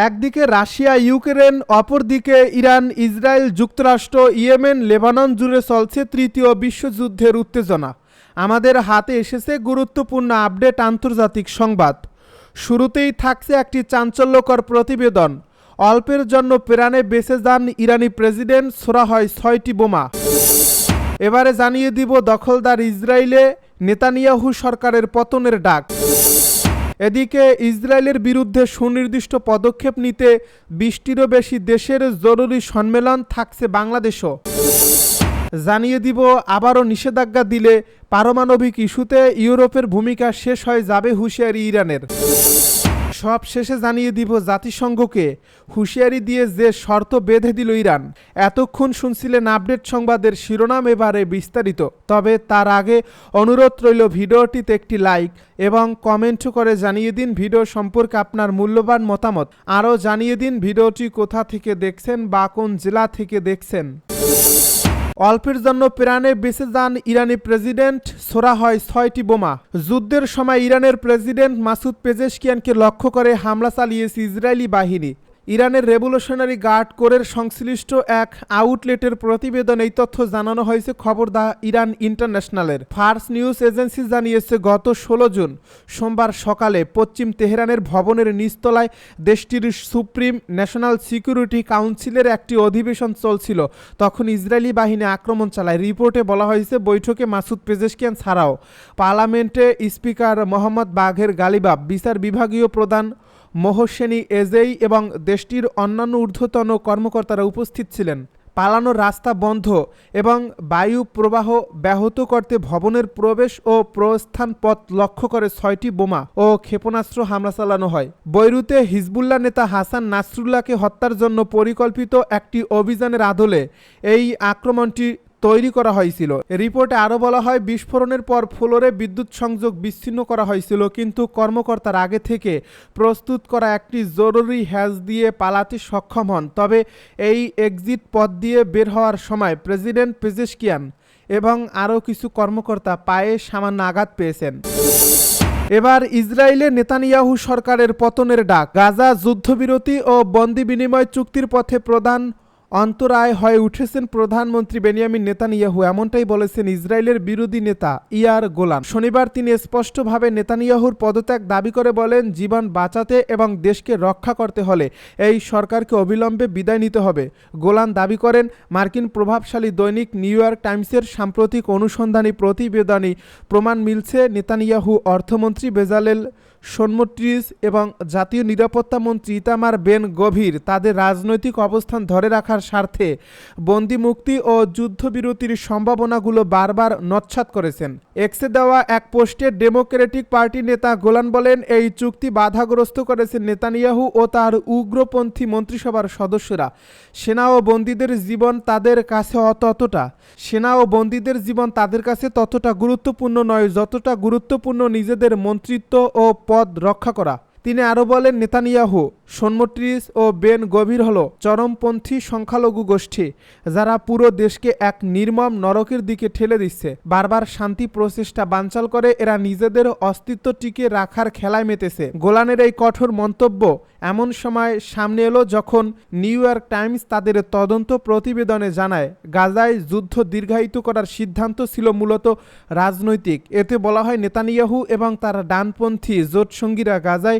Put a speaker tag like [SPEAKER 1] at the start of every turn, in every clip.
[SPEAKER 1] একদিকে Russia Ukraine, অপরদিকে Iran, Israel, যুক্তরাষ্ট্র, ইয়েমেন, লেবানন জুড়ে চলছে তৃতীয় বিশ্বযুদ্ধের উত্তেজনা। আমাদের হাতে এসেছে গুরুত্বপূর্ণ আপডেট আন্তর্জাতিক সংবাদ। শুরুতেই থাকছে একটি চাঞ্চল্যকর প্রতিবেদন। অল্পের জন্য প্রাণে বেঁচে যান ইরানি প্রেসিডেন্ট, ছোড়া হয় ৬টি বোমা। এবারে জানিয়ে দিব দখলদার ইসরায়েলে নেতানিয়াহু সরকারের পতনের ডাক। এদিকে ইসরায়েলের বিরুদ্ধে সুনির্দিষ্ট পদক্ষেপ নিতে ২০টিরও বেশি দেশের জরুরি সম্মেলন থাকছে বাংলাদেশও। জানিয়ে দিব আবারও নিষেধাজ্ঞা দিলে পারমাণবিক ইস্যুতে ইউরোপের ভূমিকা শেষ হয়ে যাবে হুঁশিয়ারি ইরানের। সব শেষে জানিয়ে দিব জাতিসংঘকে হুঁশিয়ারি দিয়ে যে শর্ত বেঁধে দিল ইরান। এতক্ষণ শুনছিলেন আপডেট সংবাদের শিরোনাম, এবারে বিস্তারিত। তবে তার আগে অনুরোধ রইল ভিডিওটিতে একটি লাইক এবং কমেন্ট করে জানিয়ে দিন ভিডিও সম্পর্কে আপনার মূল্যবান মতামত। আরও জানিয়ে দিন ভিডিওটি কোথা থেকে দেখছেন বা কোন জেলা থেকে দেখছেন। অল্পের জন্য প্রাণে বেঁচে যান ইরানি প্রেসিডেন্ট, ছোড়া হয় ৬টি বোমা। যুদ্ধের সময় ইরানের প্রেসিডেন্ট মাসুদ পেজেশকিয়ানকে লক্ষ্য করে হামলা চালিয়েছে ইসরায়েলি বাহিনী। ইরানের রেভলিউশনারি গার্ড কোরের সংশ্লিষ্ট এক আউটলেটের প্রতিবেদনে এই তথ্য জানানো হয়েছে। খবর দা ইরান ইন্টারন্যাশনালের। ফার্স নিউজ এজেন্সি জানিয়েছে গত ১৬ জুন সোমবার সকালে পশ্চিম তেহরানের ভবনের নিচতলায় দেশটির সুপ্রিম ন্যাশনাল সিকিউরিটি কাউন্সিলের একটি অধিবেশন চলছিল। তখন ইসরায়েলি বাহিনী আক্রমণ চালায়। রিপোর্টে বলা হয়েছে বৈঠকে মাসুদ পেজেশকিয়ান ছাড়াও পার্লামেন্টে স্পিকার মোহাম্মদ বাঘের গালিবাব, বিচার বিভাগীয় প্রধান মোহসেনি এজেই এবং দেশটির অন্যান্য ঊর্ধ্বতন কর্মকর্তারা উপস্থিত ছিলেন। পালানোর রাস্তা বন্ধ এবং বায়ু প্রবাহ ব্যাহত করতে ভবনের প্রবেশ ও প্রস্থান পথ লক্ষ্য করে ৬টি বোমা ও ক্ষেপণাস্ত্র হামলা চালানো হয়। বৈরুতে হিজবুল্লাহ নেতা হাসান নাসরুল্লাহকে হত্যার জন্য পরিকল্পিত একটি অভিযানের আদলে এই আক্রমণটি তৈরি করা হয়েছিল। রিপোর্টে আরও বলা হয় বিস্ফোরণের পর ফ্লোরে বিদ্যুৎ সংযোগ বিচ্ছিন্ন করা হয়েছিল, কিন্তু কর্মকর্তারা আগে থেকে প্রস্তুত করা একটি জরুরি হ্যাজ দিয়ে পালাতে সক্ষম হন। তবে এই এক্সিট পথ দিয়ে বের হওয়ার সময় প্রেসিডেন্ট পেজেশকিয়ান এবং আরও কিছু কর্মকর্তা পায়ে সামান্য আঘাত পেয়েছেন। এবার ইসরায়েলে নেতানিয়াহু সরকারের পতনের ডাক। গাজা যুদ্ধবিরতি ও বন্দি বিনিময় চুক্তির পথে প্রধান অন্তরায় হয়ে উঠেছেন প্রধানমন্ত্রী বেনিয়ামিন নেতানিয়াহু, এমনটাই বলেছেন ইসরায়েলের বিরোধী নেতা ইয়ার গোলান। শনিবার তিনি স্পষ্টভাবে নেতানিয়াহুর পদত্যাগ দাবি করে বলেন, জীবন বাঁচাতে এবং দেশকে রক্ষা করতে হলে এই সরকারকে অবিলম্বে বিদায় নিতে হবে। গোলান দাবি করেন, মার্কিন প্রভাবশালী দৈনিক নিউ ইয়র্ক টাইমসের সাম্প্রতিক অনুসন্ধানী প্রতিবেদনে প্রমাণ মিলছে নেতানিয়াহু, অর্থমন্ত্রী বেজালেল সোমোট্রিচ এবং জাতীয় নিরাপত্তা মন্ত্রী ইতামার বেন গভির তাদের রাজনৈতিক অবস্থান ধরে রাখার স্বার্থে বন্দি মুক্তি ও যুদ্ধবিরতির সম্ভাবনাগুলো বারবার নৎসাৎ করেছেন। এক্সে দেওয়া এক পোস্টে ডেমোক্রেটিক পার্টি নেতা গোলান বলেন, এই চুক্তি বাধাগ্রস্ত করেছেন নেতানিয়াহু ও তার উগ্রপন্থী মন্ত্রিসভার সদস্যরা। সেনা ও বন্দীদের জীবন তাদের কাছে ততটা গুরুত্বপূর্ণ নয় যতটা গুরুত্বপূর্ণ নিজেদের মন্ত্রিত্ব ও পদ রক্ষা করা। তিনি আরও বলেন, নেতানিয়াহু, সোমোট্রিচ ও বেন গভির হল চরমপন্থী সংখ্যালঘু গোষ্ঠী যারা পুরো দেশকে এক নির্মম নরকের দিকে ঠেলে দিচ্ছে। বারবার শান্তি প্রচেষ্টা বানচাল করে এরা নিজেদের অস্তিত্ব টিকে রাখার খেলায় মেতেছে। গোলানের এই কঠোর মন্তব্য এমন সময় সামনে এলো যখন নিউ ইয়র্ক টাইমস তাদের তদন্ত প্রতিবেদনে জানায়, গাজায় যুদ্ধ দীর্ঘায়িত করার সিদ্ধান্ত ছিল মূলত রাজনৈতিক। এতে বলা হয়, নেতানিয়াহু এবং তার ডানপন্থী জোটসঙ্গীরা গাজায়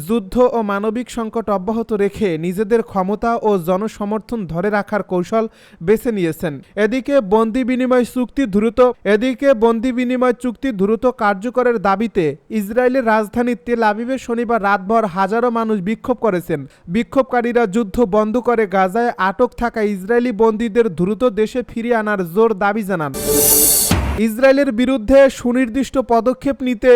[SPEAKER 1] যুদ্ধ ও মানবিক সংকট অব্যাহত রেখে নিজেদের ক্ষমতা ও জনসমর্থন ধরে রাখার কৌশল বেছে নিয়েছেন। এদিকে বন্দি বিনিময় চুক্তি দ্রুত কার্যকরের দাবিতে ইসরায়েলের রাজধানী তেল আবিবে শনিবার রাতভর হাজারো মানুষ বিক্ষোভ করেছেন। বিক্ষোভকারীরা যুদ্ধ বন্ধ করে গাজায় আটক থাকা ইসরায়েলি বন্দীদের দ্রুত দেশে ফিরিয়ে আনার জোর দাবি জানান। ইসরায়েলের বিরুদ্ধে সুনির্দিষ্ট পদক্ষেপ নিতে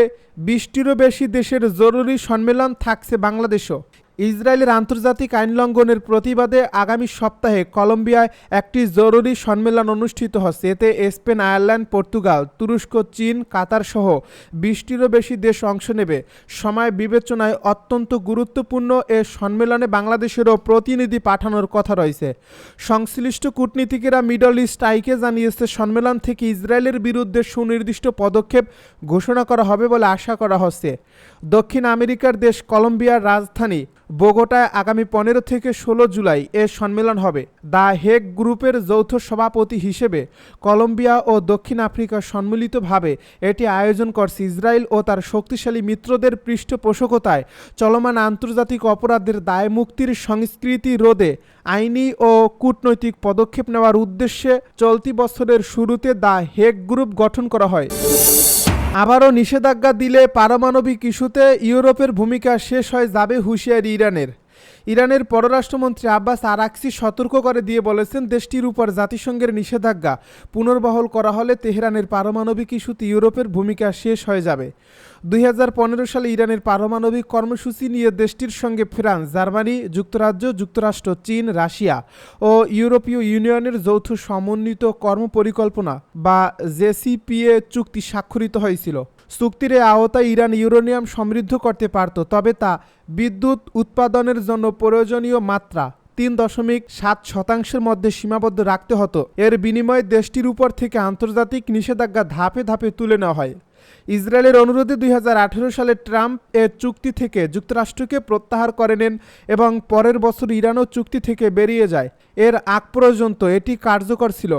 [SPEAKER 1] ২০টিরও বেশি দেশের জরুরি সম্মেলন থাকছে বাংলাদেশও। ইসরায়েলের আন্তর্জাতিক আইন লঙ্ঘনের প্রতিবাদে আগামী সপ্তাহে কলম্বিয়ায় একটি জরুরি সম্মেলন অনুষ্ঠিত হচ্ছে। এতে স্পেন, আয়ারল্যান্ড, পর্তুগাল, তুরস্ক, চীন, কাতার সহ ২০টিরও বেশি দেশ অংশ নেবে। সময় বিবেচনায় অত্যন্ত গুরুত্বপূর্ণ এ সম্মেলনে বাংলাদেশেরও প্রতিনিধি পাঠানোর কথা রয়েছে। সংশ্লিষ্ট কূটনীতিকেরা মিডল ইস্ট আইকে জানিয়েছে, সম্মেলন থেকে ইসরায়েলের বিরুদ্ধে সুনির্দিষ্ট পদক্ষেপ ঘোষণা করা হবে বলে আশা করা হচ্ছে। দক্ষিণ আমেরিকার দেশ কলম্বিয়ার রাজধানী বোগোটায় আগামী 15 থেকে 16 জুলাই এ সম্মেলন হবে। দ্য হেগ গ্রুপের যৌথ সভাপতি হিসেবে কলম্বিয়া ও দক্ষিণ আফ্রিকা সম্মিলিতভাবে এটি আয়োজন করছে। ইসরায়েল ও তার শক্তিশালী মিত্রদের পৃষ্ঠপোষকতায় চলমান আন্তর্জাতিক অপরাধের দায় মুক্তির সংস্কৃতি রোধে আইনি ও কূটনৈতিক পদক্ষেপ নেওয়ার উদ্দেশ্যে চলতি বছরের শুরুতে দ্য হেগ গ্রুপ গঠন করা হয়। আবারও নিষেধাজ্ঞা দিলে পারমাণবিক ইস্যুতে ইউরোপের ভূমিকা শেষ হয়ে যাবে হুঁশিয়ারি ইরানের পররাষ্ট্রমন্ত্রী আব্বাস আরাকচি সতর্ক করে দিয়ে বলেছেন, দেশটির উপর জাতিসংঘের নিষেধাজ্ঞা পুনর্বহাল করা হলে তেহরানের পারমাণবিক ইস্যুতে ইউরোপের ভূমিকা শেষ হয়ে যাবে। 2015 সালে ইরানের পারমাণবিক কর্মসূচি নিয়ে দেশটির সঙ্গে ফ্রান্স, জার্মানি, যুক্তরাজ্য, যুক্তরাষ্ট্র, চীন, রাশিয়া ও ইউরোপীয় ইউনিয়নের যৌথ সমন্বিত কর্মপরিকল্পনা বা জেসিপিএ চুক্তি স্বাক্ষরিত হয়েছিল। চুক্তির আওতায় ইরান ইউরেনিয়াম সমৃদ্ধ করতে পারত, তবে তা বিদ্যুৎ উৎপাদনের জন্য প্রয়োজনীয় মাত্রা 3.7% মধ্যে সীমাবদ্ধ রাখতে হতো। এর বিনিময়ে দেশটির উপর থেকে আন্তর্জাতিক নিষেধাজ্ঞা ধাপে ধাপে তুলে নেওয়া হয়। ইসরায়েলের অনুরোধে 2018 সালে ট্রাম্প এর চুক্তি থেকে যুক্তরাষ্ট্রকে প্রত্যাহার করে নেন এবং পরের বছর ইরানও চুক্তি থেকে বেরিয়ে যায়। এর আগ পর্যন্ত এটি কার্যকর ছিল।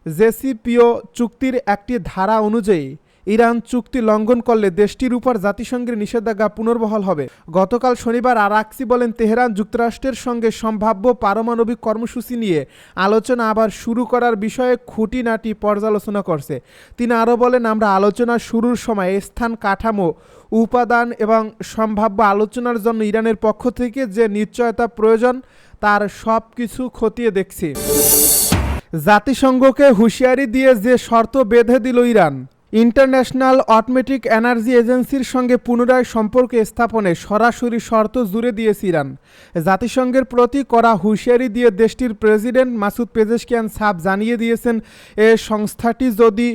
[SPEAKER 1] জেসিপিও চুক্তির একটি ধারা অনুযায়ী ইরান চুক্তি লঙ্ঘন করলে দেশটির উপর জাতিসংঘের নিষেধাজ্ঞা পুনর্বহাল হবে। গতকাল শনিবার আরাকচি বলেন, তেহরান যুক্তরাষ্ট্রের সঙ্গে সম্ভাব্য পারমাণবিক কর্মসূচি নিয়ে আলোচনা আবার শুরু করার বিষয়ে খুঁটিনাটি পর্যালোচনা করছে। তিনি আরও বলেন, আমরা আলোচনা শুরুর সময় স্থান, কাঠামো, উপাদান এবং সম্ভাব্য আলোচনার জন্য ইরানের পক্ষ থেকে যে নিশ্চয়তা প্রয়োজন তার সব কিছু খতিয়ে দেখছি। জাতিসংঘকে হুঁশিয়ারি দিয়ে যে শর্ত বেঁধে দিল ইরান, ইন্টারন্যাশনাল অটমেটিক এনার্জি এজেন্সির সঙ্গে পুনরায় সম্পর্ক স্থাপনে সরাসরি শর্ত জুড়ে দিয়েছে ইরান। জাতিসংঘের প্রতি করা হুঁশিয়ারি দিয়ে দেশটির প্রেসিডেন্ট মাসুদ পেজেশকিয়ান সাফ জানিয়ে দিয়েছেন, এ সংস্থাটি যদি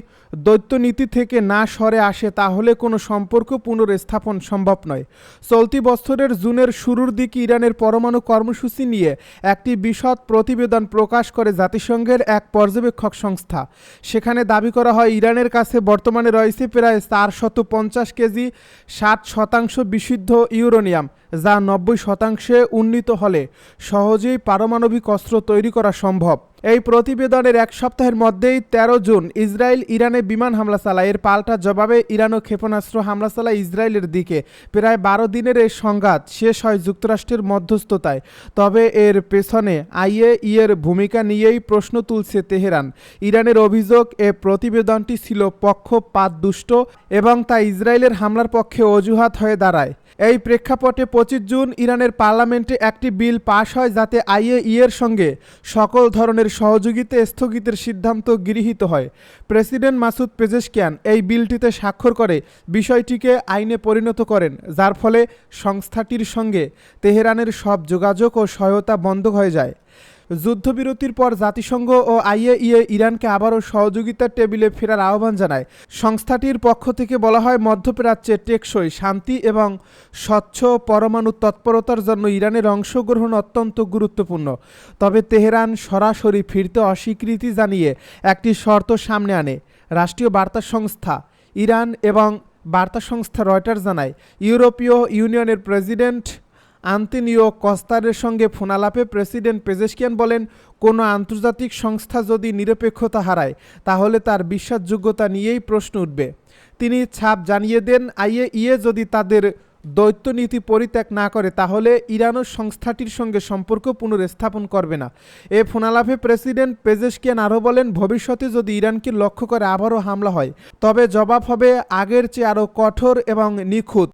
[SPEAKER 1] দ্বৈতনীতি থেকে না সরে আসে তাহলে কোনো সম্পর্ক পুনর্স্থাপন সম্ভব নয়। চলতি বছরের জুনের শুরুর দিকে ইরানের পরমাণু কর্মসূচি নিয়ে একটি বিশদ প্রতিবেদন প্রকাশ করে জাতিসংঘের এক পর্যবেক্ষক সংস্থা। সেখানে দাবি করা হয়, ইরানের কাছে বর্তমানে রয়েছে প্রায় 450 কেজি 60% বিশুদ্ধ ইউরেনিয়াম, যা 90% উন্নীত হলে সহজেই পারমাণবিক অস্ত্র তৈরি করা সম্ভব। এই প্রতিবেদনের এক সপ্তাহের মধ্যেই 13 জুন ইসরায়েল ইরানে বিমান হামলা চালায়। এর পাল্টা জবাবে ইরানও ক্ষেপণাস্ত্র হামলা চালায় ইসরায়েলের দিকে। প্রায় 12 দিনের এই সংঘাত শেষ হয় যুক্তরাষ্ট্রের মধ্যস্থতায়। তবে এর পেছনে আইএইএর ভূমিকা নিয়েই প্রশ্ন তুলছে তেহরান। ইরানের অভিযোগ, এ প্রতিবেদনটি ছিল পক্ষপাতদুষ্ট এবং তা ইসরায়েলের হামলার পক্ষে অজুহাত হয়ে দাঁড়ায়। এই প্রেক্ষাপটে 25 জুন ইরানের পার্লামেন্টে একটি বিল পাশ হয় যাতে আইএইএর সঙ্গে সকল ধরনের সহযোগিতা স্থগিতের সিদ্ধান্ত গৃহীত হয়। প্রেসিডেন্ট মাসুদ পেজেশকিয়ান এই বিলটিতে স্বাক্ষর করে বিষয়টিকে আইনে পরিণত করেন, যার ফলে সংস্থাটির সঙ্গে তেহরানের সব যোগাযোগ ও সহায়তা বন্ধ হয়ে যায়। যুদ্ধবিরতির পর জাতিসংঘ ও আইএইএ ইরানকে আবারও সহযোগিতার টেবিলে ফেরার আহ্বান জানায়। সংস্থাটির পক্ষ থেকে বলা হয়, মধ্যপ্রাচ্যে টেকসই শান্তি এবং স্বচ্ছ পরমাণু তৎপরতার জন্য ইরানের অংশগ্রহণ অত্যন্ত গুরুত্বপূর্ণ। তবে তেহরান সরাসরি ফিরতে অস্বীকৃতি জানিয়ে একটি শর্ত সামনে আনে। রাষ্ট্রীয় বার্তা সংস্থা ইরান এবং বার্তা সংস্থা রয়টার্স জানায়, ইউরোপীয় ইউনিয়নের প্রেসিডেন্ট আন্তোনিও কস্তারের সঙ্গে ফোনালাপে প্রেসিডেন্ট পেজেশকিয়ান বলেন, কোনো আন্তর্জাতিক সংস্থা যদি নিরপেক্ষতা হারায় তাহলে তার বিশ্বাসযোগ্যতা নিয়েই প্রশ্ন উঠবে। তিনি ছাপ জানিয়ে দেন, আইএইএ যদি তাদের দ্বৈতনীতি পরিত্যাগ না করে তাহলে ইরানও সংস্থাটির সঙ্গে সম্পর্ক পুনর্স্থাপন করবে না। এ ফোনালাপে প্রেসিডেন্ট পেজেশকিয়ান আরও বলেন, ভবিষ্যতে যদি ইরানকে লক্ষ্য করে আবারও হামলা হয় তবে জবাব হবে আগের চেয়ে আরও কঠোর এবং নিখুঁত।